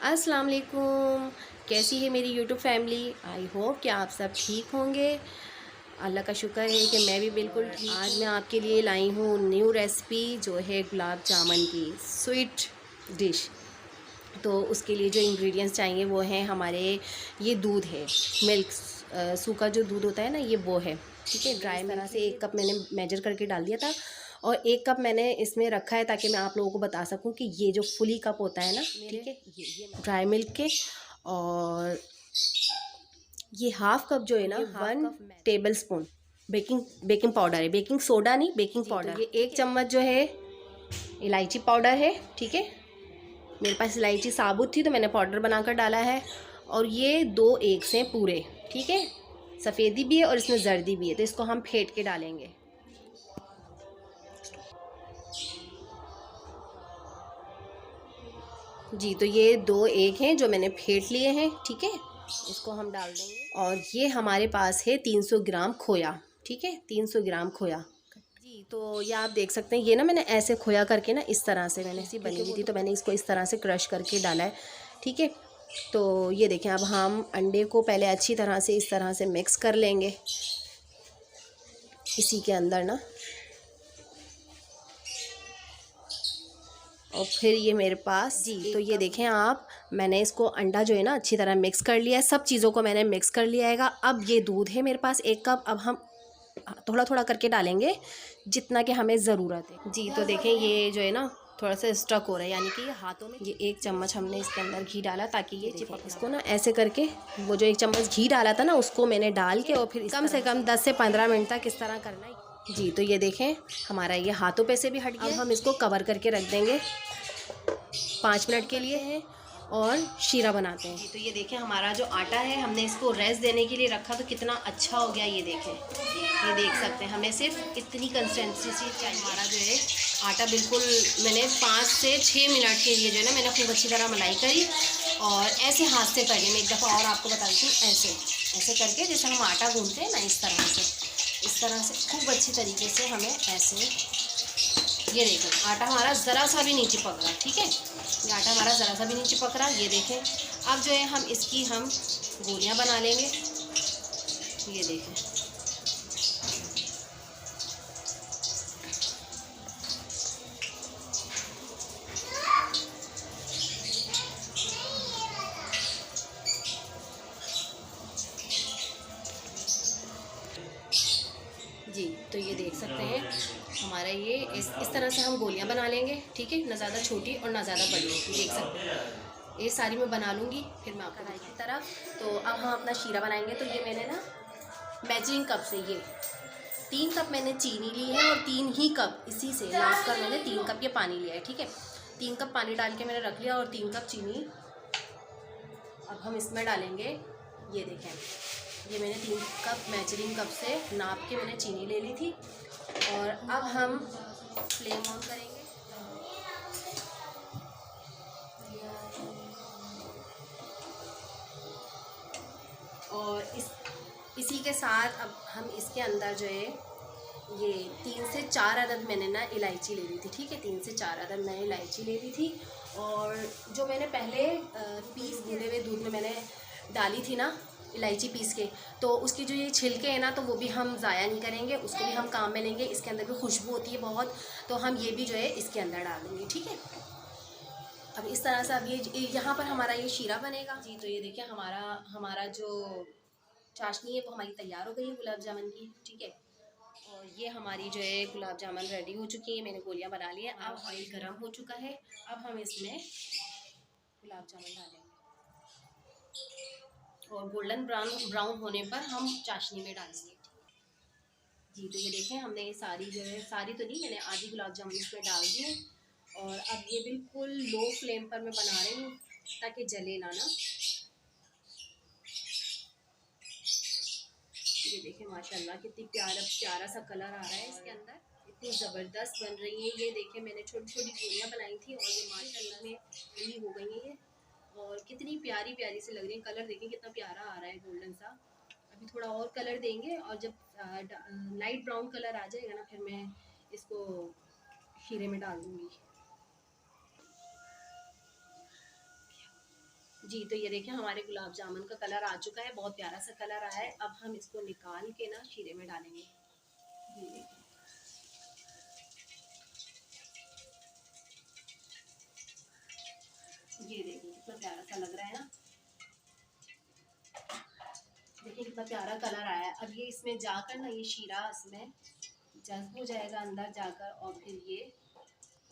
अस्सलाम वालेकुम। कैसी है मेरी यूट्यूब फैमिली? आई होप कि आप सब ठीक होंगे। अल्लाह का शुक्र है कि मैं भी बिल्कुल ठीक। आज मैं आपके लिए लाई हूँ न्यू रेसिपी जो है गुलाब जामुन की स्वीट डिश। तो उसके लिए जो इंग्रेडिएंट्स चाहिए वो हैं हमारे, ये दूध है, मिल्क, सूखा जो दूध होता है ना, ये वो है, ठीक है। ड्राई तरह से 1 कप मैंने मेजर करके डाल दिया था और 1 कप मैंने इसमें रखा है ताकि मैं आप लोगों को बता सकूं कि ये जो फुली कप होता है ना, ठीक है, ये ड्राई मिल्क के। और ये हाफ कप जो है ना, 1 table spoon baking baking powder है, बेकिंग सोडा नहीं, बेकिंग पाउडर। तो ये 1 चम्मच जो है इलायची पाउडर है, ठीक है। मेरे पास इलायची साबुत थी तो मैंने पाउडर बनाकर डाला है। और ये 2 एग्स हैं पूरे, ठीक है। सफ़ेदी भी है और इसमें जर्दी भी है, तो इसको हम फेंट के डालेंगे। जी, तो ये 2 एग हैं जो मैंने फेंट लिए हैं, ठीक है। इसको हम डाल देंगे। और ये हमारे पास है 300 ग्राम खोया, ठीक है, 300 ग्राम खोया। जी, तो ये आप देख सकते हैं, ये ना मैंने ऐसे खोया करके ना, इस तरह से मैंने इसी बनी हुई थी तो मैंने इसको इस तरह से क्रश करके डाला है, ठीक है। तो ये देखें, अब हम अंडे को पहले अच्छी तरह से इस तरह से मिक्स कर लेंगे इसी के अंदर ना। और फिर ये मेरे पास, जी, तो ये देखें आप, मैंने इसको अंडा जो है ना अच्छी तरह मिक्स कर लिया है, सब चीज़ों को मैंने मिक्स कर लिया है। अब ये दूध है मेरे पास 1 कप, अब हम थोड़ा थोड़ा करके डालेंगे जितना कि हमें ज़रूरत है। जी, तो देखें ये जो है ना थोड़ा सा स्टक हो रहा है, यानी कि ये हाथों में। ये 1 चम्मच हमने इसके अंदर घी डाला ताकि ये चिपक। इसको ना ऐसे करके, वो जो 1 चम्मच घी डाला था ना उसको मैंने डाल के और फिर कम से कम 10 से 15 मिनट तक इस तरह करना है। जी, तो ये देखें हमारा ये हाथों पे से भी हट गया। अब हम इसको कवर करके रख देंगे 5 मिनट के लिए है और शीरा बनाते हैं। तो ये देखें हमारा जो आटा है, हमने इसको रेस्ट देने के लिए रखा तो कितना अच्छा हो गया। ये देखें, ये देख सकते हैं, हमें सिर्फ इतनी कंसिस्टेंसी चाहिए। हमारा जो है आटा बिल्कुल, मैंने 5 से 6 मिनट के लिए जो है ना मैंने खूब अच्छी तरह मलाई करी। और ऐसे हाथ से करने में एक दफ़ा और आपको बता दूँ, ऐसे ऐसे करके जैसे हम आटा गूंथते हैं ना, इस तरह से खूब अच्छी तरीके से हमें ऐसे। ये देखें आटा हमारा ज़रा सा भी नहीं चिपक रहा, ठीक है। ये आटा हमारा ज़रा सा भी नहीं चिपक रहा। ये देखें, अब जो है हम इसकी गोलियां बना लेंगे। ये देखें, जी, तो ये देख सकते हैं हमारा ये इस तरह से हम गोलियां बना लेंगे, ठीक है। ना ज़्यादा छोटी और ना ज़्यादा बड़ी, देख सकते हैं। ये सारी मैं बना लूँगी, फिर मैं आपको की तरफ। तो अब हम अपना शीरा बनाएंगे। तो ये मैंने ना मेजरिंग कप से, ये 3 कप मैंने चीनी ली है और 3 ही कप इसी से नाप कर मैंने 3 कप ये पानी लिया है, ठीक है। 3 कप पानी डाल के मैंने रख लिया और 3 कप चीनी अब हम इसमें डालेंगे। ये देखें, ये मैंने 3 कप मेजरिंग कप से नाप के मैंने चीनी ले ली थी। और अब हम फ्लेम ऑन करेंगे। और इसी के साथ अब हम इसके अंदर जो है ये 3 से 4 अदद मैंने ना इलायची ले ली थी, ठीक है। 3 से 4 अदद मैंने इलायची ले ली थी। और जो मैंने पहले पीस भुने हुए दूध में मैंने डाली थी ना इलायची पीस के, तो उसकी जो ये छिलके हैं ना, तो वो भी हम ज़ाया नहीं करेंगे, उसको भी हम काम में लेंगे। इसके अंदर भी खुशबू होती है बहुत, तो हम ये भी जो है इसके अंदर डाल देंगे, ठीक है। अब इस तरह से अब ये यहाँ पर हमारा ये शीरा बनेगा। जी, तो ये देखिए हमारा हमारा जो चाशनी है वो हमारी तैयार हो गई है गुलाब जामुन की, ठीक है। और ये हमारी जो है गुलाब जामुन रेडी हो चुकी है, मैंने गोलियां बना ली हैं। अब ऑयल गर्म हो चुका है, अब हम इसमें गुलाब जामुन डालेंगे और गोल्डन ब्राउन ब्राउन होने पर हम चाशनी में डालेंगे। जी, तो ये देखें हमने ये सारी जो है, सारी तो नहीं, मैंने आधी गुलाब जामुन इसमें डाल दी है। और अब ये बिल्कुल लो फ्लेम पर मैं बना रही हूँ ताकि जले ना। ये देखें माशाल्लाह कितनी प्यारा प्यारा सा कलर आ रहा है इसके अंदर, इतनी ज़बरदस्त बन रही है। ये देखें मैंने छोटी छोटी गोलियां बनाई थी और ये माशाल्लाह में पूरी हो गई हैं ये। और कितनी प्यारी प्यारी से लग रही है। कलर देखें कितना प्यारा आ रहा है, गोल्डन सा। अभी थोड़ा और कलर देंगे और जब लाइट ब्राउन कलर आ जाएगा ना, फिर मैं इसको शीरे में डाल दूँगी। जी तो ये देखें हमारे गुलाब जामुन का कलर आ चुका है, बहुत प्यारा सा कलर आया है। अब हम इसको निकाल के ना शीरे में डालेंगे। ये देखें, ये देखिए कितना प्यारा सा लग रहा है ना। देखिए कितना प्यारा कलर आया है। अब ये इसमें जाकर ना ये शीरा इसमें जज्ब हो जाएगा अंदर जाकर, और फिर ये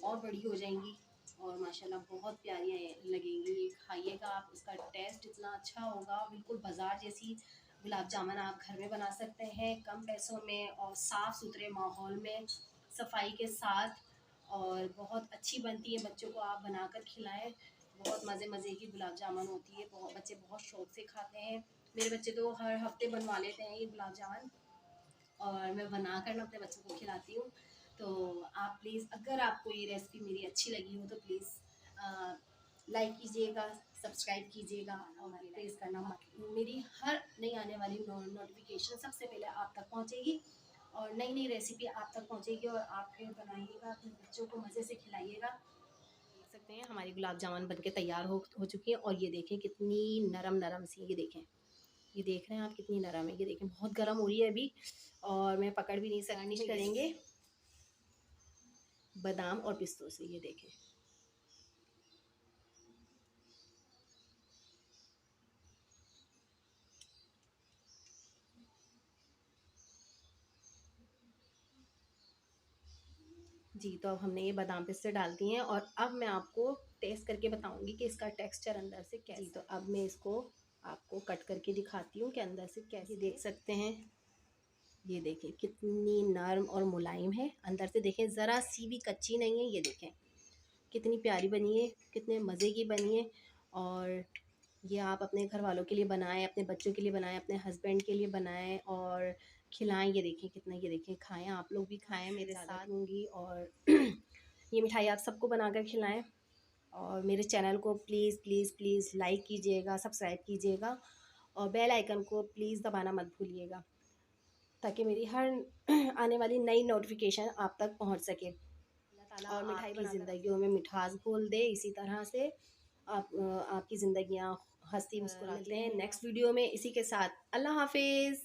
और बड़ी हो जाएंगी और माशाल्लाह बहुत प्यारी लगेंगी। ये खाइएगा आप, इसका टेस्ट इतना अच्छा होगा, बिल्कुल बाज़ार जैसी गुलाब जामुन आप घर में बना सकते हैं कम पैसों में और साफ़ सुथरे माहौल में, सफाई के साथ, और बहुत अच्छी बनती है। बच्चों को आप बनाकर खिलाएं, बहुत मज़े मज़े की गुलाब जामुन होती है, बहुत बच्चे बहुत शौक़ से खाते हैं। मेरे बच्चे तो हर हफ्ते बनवा लेते हैं ये गुलाब जामुन, और मैं बना कर ना अपने बच्चों को खिलाती हूँ। तो आप प्लीज़, अगर आपको ये रेसिपी मेरी अच्छी लगी हो तो प्लीज़ लाइक कीजिएगा, सब्सक्राइब कीजिएगा और प्रेस करना मत। मेरी हर नई आने वाली नोटिफिकेशन सबसे पहले आप तक पहुँचेगी, और नई नई रेसिपी आप तक पहुँचेगी, और आप फिर बनाइएगा, अपने बच्चों को मज़े से खिलाइएगा। देख सकते हैं हमारी गुलाब जामुन बनके तैयार हो चुकी है, और ये देखें कितनी नरम नरम सी, ये देखें, ये देख रहे हैं आप कितनी नरम है। ये देखें बहुत गर्म हो रही है अभी, और मैं पकड़ भी नहीं सकती। गार्निश करेंगे बादाम और पिस्तों से, ये देखें। जी तो अब हमने ये बादाम पिस्ते डाल दिए हैं, और अब मैं आपको टेस्ट करके बताऊंगी कि इसका टेक्सचर अंदर से कैसा। जी तो अब मैं इसको आपको कट करके दिखाती हूँ कि अंदर से कैसे। देख सकते हैं, ये देखें कितनी नरम और मुलायम है अंदर से, देखें ज़रा सी भी कच्ची नहीं है। ये देखें कितनी प्यारी बनी है, कितने मज़े की बनी है। और ये आप अपने घर वालों के लिए बनाएं, अपने बच्चों के लिए बनाएं, अपने हस्बैंड के लिए बनाएं और खिलाएं। ये देखें कितना, ये देखें खाएं, आप लोग भी खाएं मेरे साथ लूँगी। और ये मिठाई आप सबको बनाकर खिलाएं, और मेरे चैनल को प्लीज़ प्लीज़ प्लीज़ लाइक कीजिएगा, सब्सक्राइब कीजिएगा, और बेल आइकन को प्लीज़ दबाना मत भूलिएगा, ताकि मेरी हर आने वाली नई नोटिफिकेशन आप तक पहुंच सके। और मिठाई की ज़िंदगियों में मिठास घोल दे, इसी तरह से आपकी ज़िंदगियाँ हंसती मुस्कुराती रहें। नेक्स्ट वीडियो में इसी के साथ अल्लाह हाफिज़।